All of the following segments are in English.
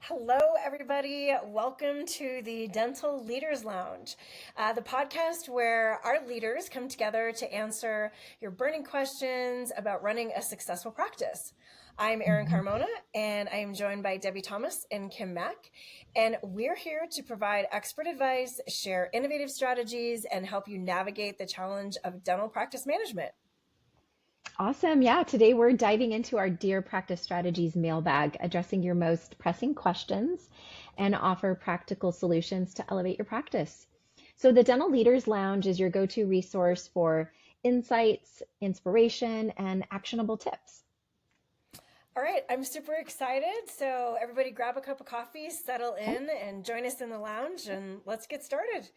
Hello, everybody. Welcome to the Dental Leaders Lounge, the podcast where our leaders come together to answer your burning questions about running a successful practice. I'm Erin Carmona, and I am joined by Debbie Thomas and Kim Mack. And we're here to provide expert advice, share innovative strategies, and help you navigate the challenge of dental practice management. Awesome. Yeah, today we're diving into our Dear Practice Strategies mailbag, addressing your most pressing questions and offer practical solutions to elevate your practice. So, the Dental Leaders Lounge is your go to resource for insights, inspiration, and actionable tips. All right, I'm super excited. So, everybody grab a cup of coffee, settle Okay. in, and join us in the lounge, and let's get started.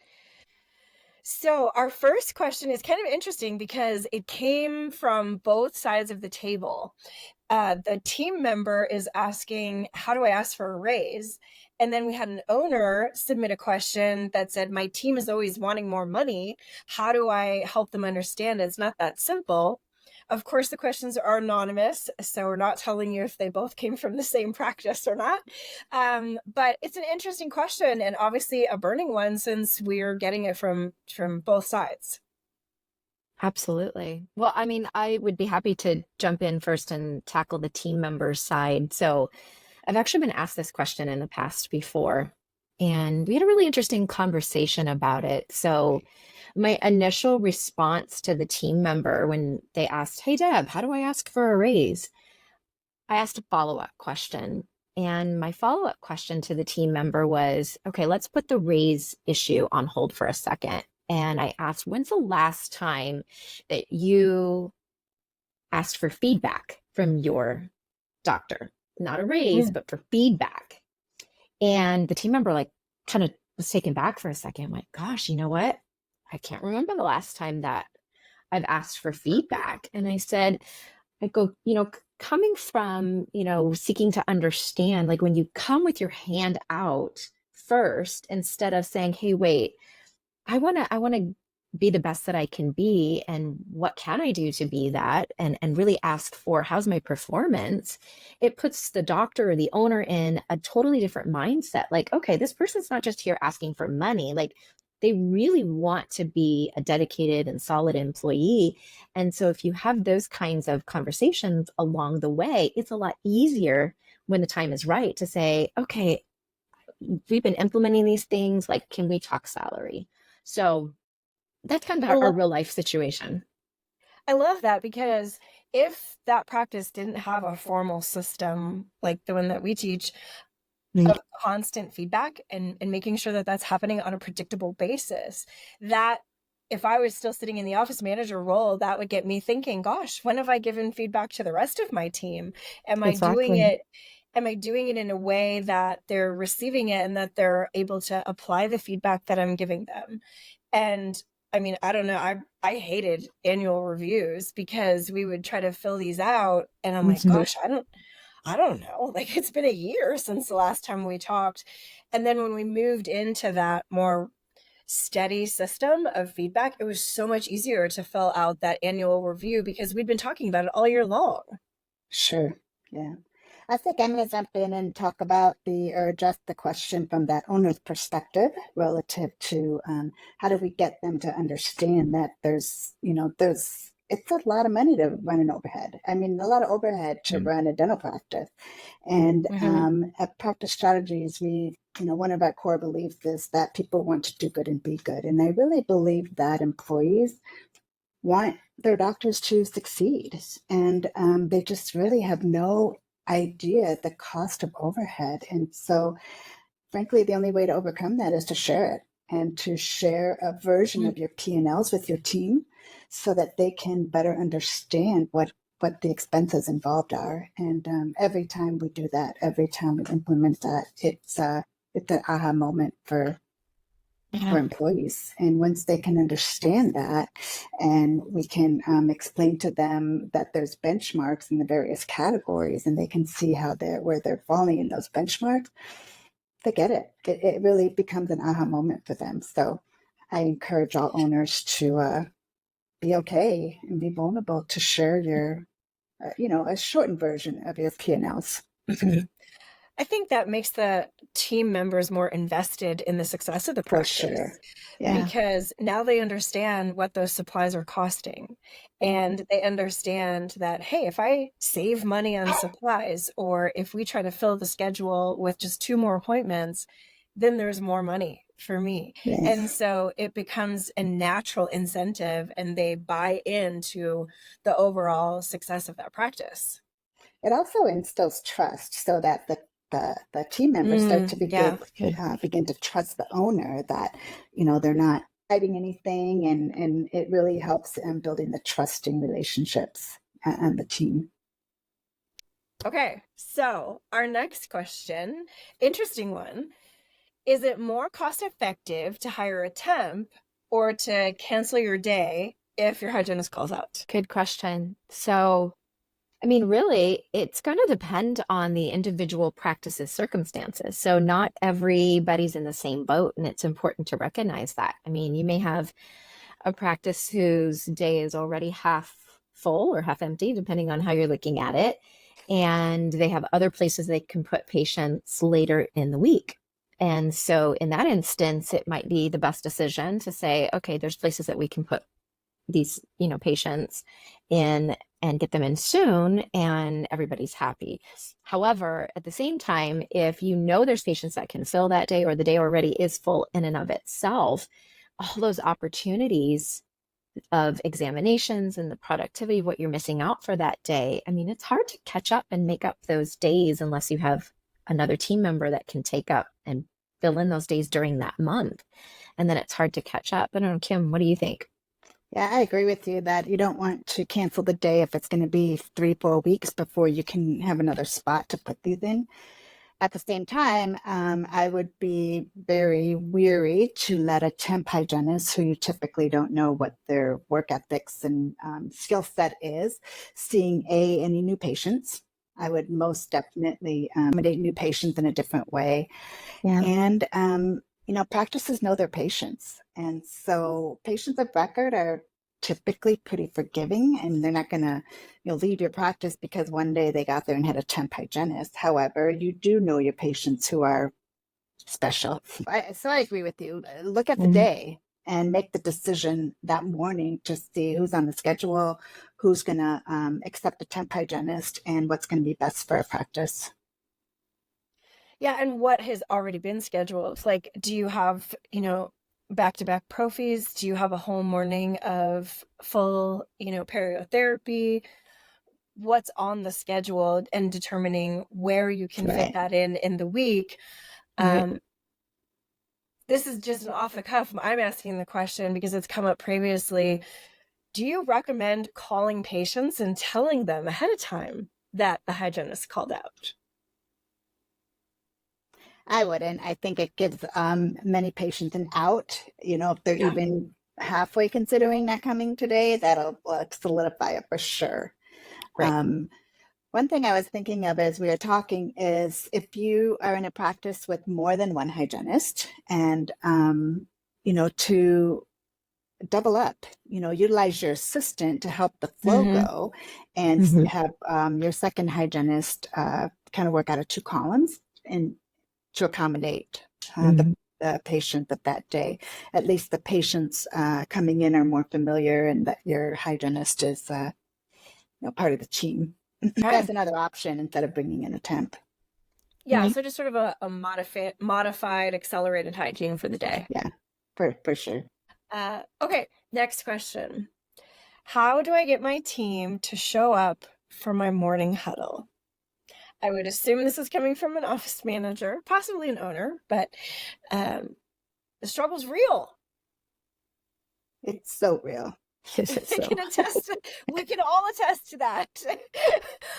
So, our first question is kind of interesting because it came from both sides of the table. The team member is asking, how do I ask for a raise? And then we had an owner submit a question that said, my team is always wanting more money. How do I help them understand it's not that simple? Of course, the questions are anonymous, so we're not telling you if they both came from the same practice or not. But it's an interesting question and obviously a burning one since we're getting it from both sides. Absolutely. Well, I mean, I would be happy to jump in first and tackle the team member side. So, I've actually been asked this question in the past before, and we had a really interesting conversation about it. So, my initial response to the team member when they asked, "Hey, Deb, how do I ask for a raise?" I asked a follow-up question. And my follow-up question to the team member was, okay, let's put the raise issue on hold for a second. And I asked, when's the last time that you asked for feedback from your doctor? Not a raise, but for feedback. And the team member like kind of was taken back for a second, like, gosh, you know what? I can't remember the last time that I've asked for feedback. And I go, coming from, seeking to understand, like when you come with your hand out first, instead of saying, hey, wait, I want to be the best that I can be. And what can I do to be that? And really ask for how's my performance? It puts the doctor or the owner in a totally different mindset. Like, okay, this person's not just here asking for money. Like they really want to be a dedicated and solid employee. And so if you have those kinds of conversations along the way, it's a lot easier when the time is right to say, okay, we've been implementing these things. Like, can we talk salary? So that's kind of our real life situation. I love that because if that practice didn't have a formal system like the one that we teach of constant feedback and making sure that that's happening on a predictable basis, that if I was still sitting in the office manager role, that would get me thinking, gosh, when have I given feedback to the rest of my team? Am I doing Exactly. it? Am I doing it in a way that they're receiving it and that they're able to apply the feedback that I'm giving them? And I mean, I don't know. I hated annual reviews because we would try to fill these out and I'm like, gosh, I don't know. Like it's been a year since the last time we talked. And then when we moved into that more steady system of feedback, it was so much easier to fill out that annual review because we'd been talking about it all year long. Sure. Yeah. I think I'm going to jump in and talk about or address the question from that owner's perspective relative to how do we get them to understand that it's a lot of money to run an overhead. I mean, a lot of overhead to run a dental practice. And at Practice Strategies, one of our core beliefs is that people want to do good and be good. And I really believe that employees want their doctors to succeed. And they just really have no idea the cost of overhead. And so, frankly, the only way to overcome that is to share it and to share a version of your P&Ls with your team so that they can better understand what the expenses involved are. And every time we do that, every time we implement that, it's an aha moment for employees. And once they can understand that, and we can explain to them that there's benchmarks in the various categories, and they can see where they're falling in those benchmarks, they get it. It really becomes an aha moment for them. So I encourage all owners to be okay and be vulnerable to share your, a shortened version of your P&Ls. I think that makes the team members more invested in the success of the For practice sure. Yeah. because now they understand what those supplies are costing. And they understand that, hey, if I save money on supplies, or if we try to fill the schedule with just 2 more appointments, then there's more money for me. Right. And so it becomes a natural incentive and they buy into the overall success of that practice. It also instills trust so that the team members start to Yeah. begin to trust the owner that, they're not hiding anything, and it really helps in building the trusting relationships and the team. Okay, so our next question, interesting one. Is it more cost effective to hire a temp or to cancel your day if your hygienist calls out? Good question. So, I mean, really, it's going to depend on the individual practice's circumstances. So, not everybody's in the same boat, and it's important to recognize that. I mean, you may have a practice whose day is already half full or half empty, depending on how you're looking at it. And they have other places they can put patients later in the week. And so, in that instance, it might be the best decision to say, okay, there's places that we can put these, patients in and get them in soon, and everybody's happy. However, at the same time, if you know there's patients that can fill that day, or the day already is full in and of itself, all those opportunities of examinations and the productivity of what you're missing out for that day, I mean, it's hard to catch up and make up those days unless you have another team member that can take up and fill in those days during that month. And then it's hard to catch up. I don't know, Kim, what do you think? Yeah, I agree with you that you don't want to cancel the day if it's going to be 3-4 weeks before you can have another spot to put these in. At the same time, I would be very weary to let a temp hygienist, who you typically don't know what their work ethics and skill set is, seeing any new patients. I would most definitely accommodate new patients in a different way. Yeah. And, practices know their patients. And so patients of record are typically pretty forgiving, and they're not going to leave your practice because one day they got there and had a temp hygienist. However, you do know your patients who are special. So I agree with you. Look at the day and make the decision that morning to see who's on the schedule, who's going to accept a temp hygienist, and what's going to be best for a practice. Yeah, and what has already been scheduled? Like, do you have, back-to-back prophies? Do you have a whole morning of full, periotherapy? What's on the schedule, and determining where you can fit Right. that in the week. Right. This is just an off the cuff. I'm asking the question because it's come up previously. Do you recommend calling patients and telling them ahead of time that the hygienist called out? I wouldn't. I think it gives many patients an out. If they're even halfway considering not coming today, that'll solidify it for sure. Right. One thing I was thinking of as we were talking is if you are in a practice with more than one hygienist, and, to double up, utilize your assistant to help the flow go, and have your second hygienist kind of work out of 2 columns and to accommodate the patient of that day. At least the patients coming in are more familiar, and that your hygienist is part of the team. That's another option instead of bringing in a temp. Yeah, so just sort of a modified accelerated hygiene for the day. Yeah, for sure. Okay, next question. How do I get my team to show up for my morning huddle? I would assume this is coming from an office manager, possibly an owner, but the struggle's real. It's so real. We can all attest to that.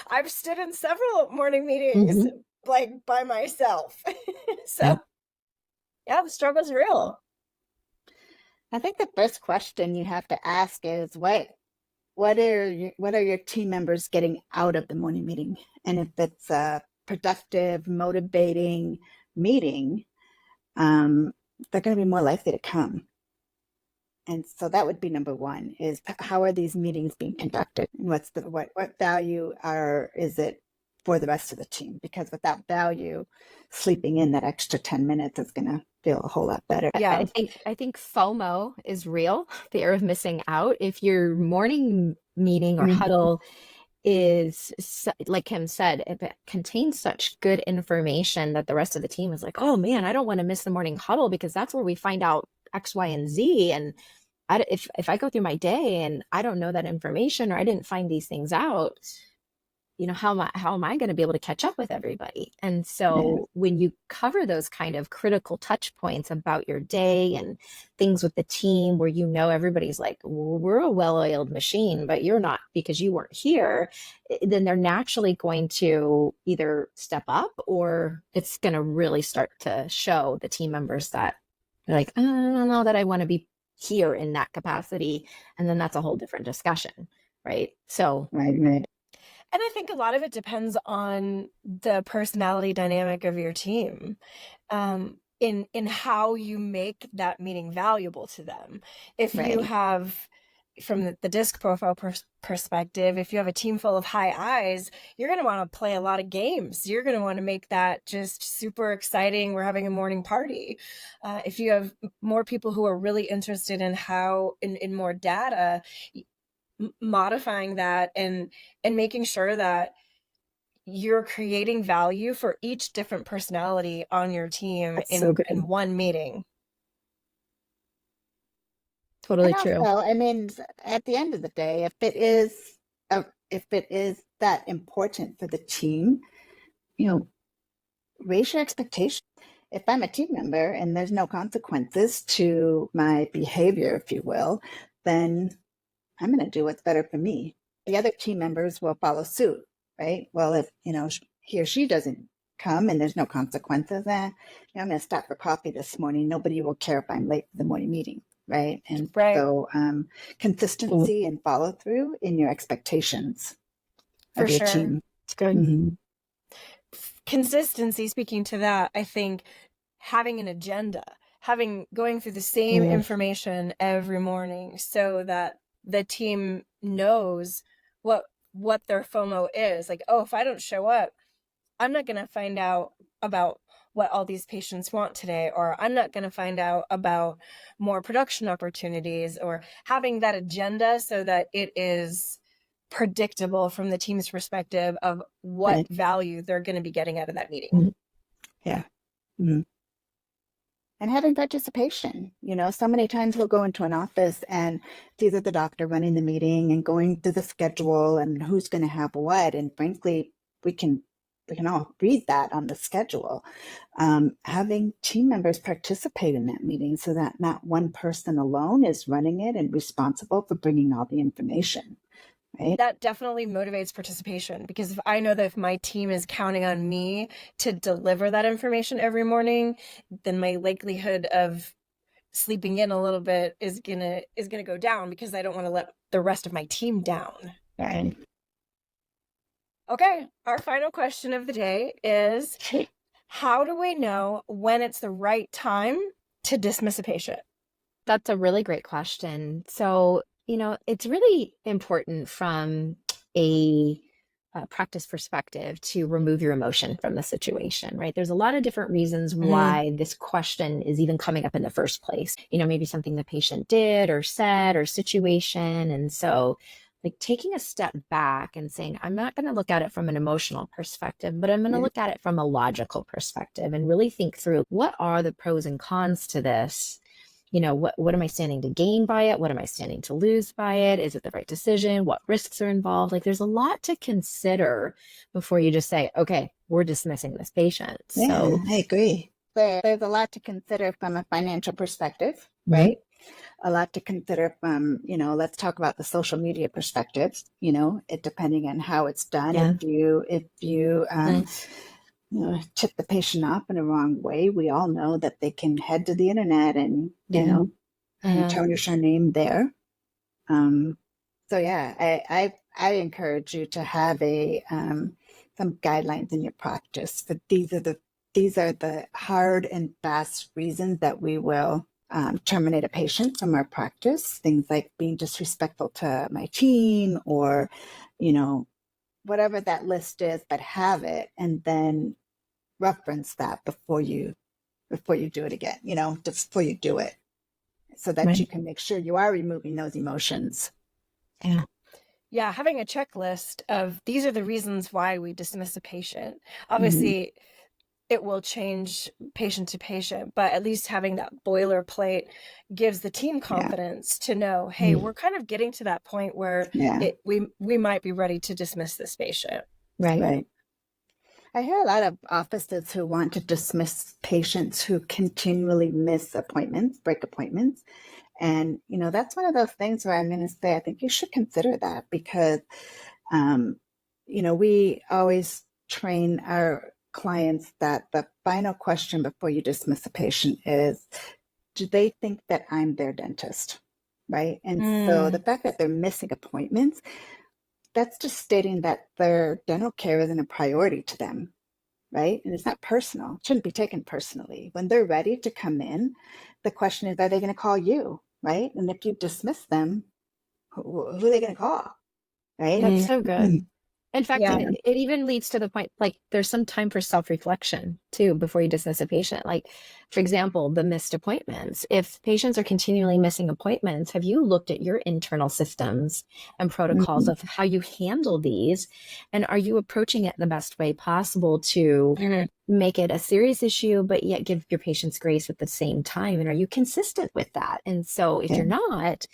I've stood in several morning meetings like by myself. So yeah, the struggle's real. I think the first question you have to ask is what are your team members getting out of the morning meeting? And if it's a productive, motivating meeting, they're going to be more likely to come. And so that would be number one: is how are these meetings being conducted? What's what value is it for the rest of the team, because without value, sleeping in that extra 10 minutes is going to feel a whole lot better. Yeah. I think FOMO is real, fear of missing out. If your morning meeting or huddle is, like Kim said, if it contains such good information that the rest of the team is like, oh man, I don't want to miss the morning huddle because that's where we find out X, Y, and Z. And if I go through my day and I don't know that information or I didn't find these things out, how am I going to be able to catch up with everybody? And so when you cover those kind of critical touch points about your day and things with the team where everybody's like, well, we're a well-oiled machine, but you're not because you weren't here, then they're naturally going to either step up or it's going to really start to show the team members that they're like, I don't know that I want to be here in that capacity. And then that's a whole different discussion, right? So Right. And I think a lot of it depends on the personality dynamic of your team, in how you make that meeting valuable to them. If you have, from the disc profile perspective, if you have a team full of high I's, you're going to want to play a lot of games. You're going to want to make that just super exciting. We're having a morning party. If you have more people who are really interested in in more data, modifying that and making sure that you're creating value for each different personality on your team in one meeting. Totally and true. Also, I mean, at the end of the day, if it is that important for the team, raise your expectations. If I'm a team member and there's no consequences to my behavior, if you will, then I'm going to do what's better for me. The other team members will follow suit, right? Well, if, he or she doesn't come and there's no consequences, I'm going to stop for coffee this morning. Nobody will care if I'm late for the morning meeting, right? And so consistency and follow through in your expectations of your team. It's good. Mm-hmm. Consistency, speaking to that, I think having an agenda, going through the same information every morning so that the team knows what their FOMO is. Like, oh, if I don't show up, I'm not going to find out about what all these patients want today, or I'm not going to find out about more production opportunities, or having that agenda so that it is predictable from the team's perspective of what value they're going to be getting out of that meeting. Yeah. Mm-hmm. And having participation. So many times we'll go into an office and it's either the doctor running the meeting and going through the schedule and who's going to have what. And frankly, we can all read that on the schedule. Having team members participate in that meeting so that not one person alone is running it and responsible for bringing all the information. Right? That definitely motivates participation, because if I know that if my team is counting on me to deliver that information every morning, then my likelihood of sleeping in a little bit is gonna go down, because I don't want to let the rest of my team down. Right. Okay, our final question of the day is, how do we know when it's the right time to dismiss a patient? That's a really great question. So, it's really important from a practice perspective to remove your emotion from the situation, right? There's a lot of different reasons why this question is even coming up in the first place. Maybe something the patient did or said or situation. And so like taking a step back and saying, I'm not going to look at it from an emotional perspective, but I'm going to look at it from a logical perspective and really think through, what are the pros and cons to this? What am I standing to gain by it? What am I standing to lose by it? Is it the right decision? What risks are involved? Like, there's a lot to consider before you just say, okay, we're dismissing this patient. Yeah, so I agree. There's a lot to consider from a financial perspective, right? A lot to consider from, let's talk about the social media perspectives, it depending on how it's done. If you tip the patient off in a wrong way, we all know that they can head to the internet and, and tarnish our name there. So yeah, I encourage you to have some guidelines in your practice. But these are the hard and fast reasons that we will terminate a patient from our practice. Things like being disrespectful to my team, or whatever that list is, but have it, and then reference that before you do it again, just before you do it, so that you Right. can make sure you are removing those emotions. Yeah. Yeah, having a checklist of these are the reasons why we dismiss a patient. Mhm. Obviously, it will change patient to patient, but at least having that boilerplate gives the team Yeah. confidence to know, hey, Mm. we're kind of getting to that point where Yeah. we might be ready to dismiss this patient. Right. Right. I hear a lot of offices who want to dismiss patients who continually miss appointments, break appointments. And, that's one of those things where I'm going to say, I think you should consider that, because, um, we always train our clients that the final question before you dismiss a patient is, do they think that I'm their dentist? Right. And so the fact that they're missing appointments, that's just stating that their dental care isn't a priority to them. Right. And it's not personal. It shouldn't be taken personally. When they're ready to come in, the question is, are they going to call you? Right. And if you dismiss them, who are they going to call? Right. That's Mm, so good. In fact, yeah. it even leads to the point, like there's some time for self-reflection too before you dismiss a patient. Like, for example, the missed appointments. If patients are continually missing appointments, have you looked at your internal systems and protocols Mhm. of how you handle these? And are you approaching it the best way possible to Mhm. make it a serious issue, but yet give your patients grace at the same time? And are you consistent with that? And so if Yeah. you're not,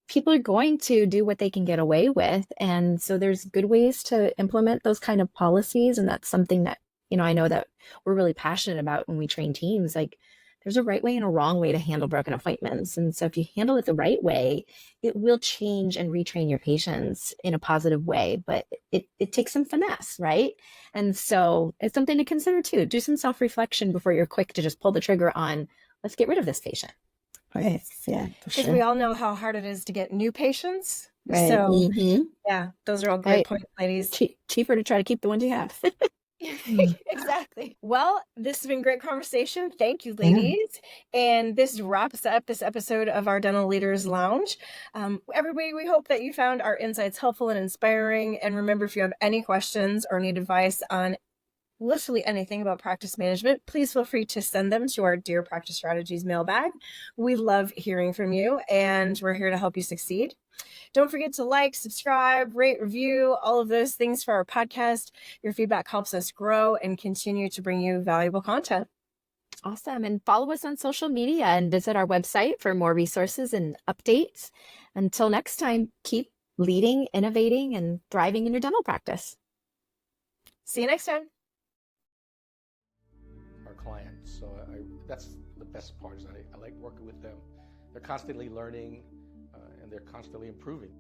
people are going to do what they can get away with. And so there's good ways to implement those kind of policies. And that's something that, I know that we're really passionate about when we train teams. Like there's a right way and a wrong way to handle broken appointments. And so if you handle it the right way, it will change and retrain your patients in a positive way. But it takes some finesse, right? And so it's something to consider too. Do some self-reflection before you're quick to just pull the trigger on, let's get rid of this patient. Right. Yeah, for Because we sure. all know how hard it is to get new patients. Right. So, Mm-hmm. yeah, those are all great Right. points, ladies. Cheaper to try to keep the ones you have. Exactly. Well, this has been great conversation. Thank you, Yeah. ladies. And this wraps up this episode of our Dental Leaders Lounge. Everybody, we hope that you found our insights helpful and inspiring. And remember, if you have any questions or need advice on literally anything about practice management, please feel free to send them to our Dear Practice Strategies mailbag. We love hearing from you, and we're here to help you succeed. Don't forget to like, subscribe, rate, review, all of those things for our podcast. Your feedback helps us grow and continue to bring you valuable content. Awesome. And follow us on social media and visit our website for more resources and updates. Until next time, keep leading, innovating, and thriving in your dental practice. See you next time. Our clients. So that's the best part. Is I like working with them. They're constantly learning and they're constantly improving.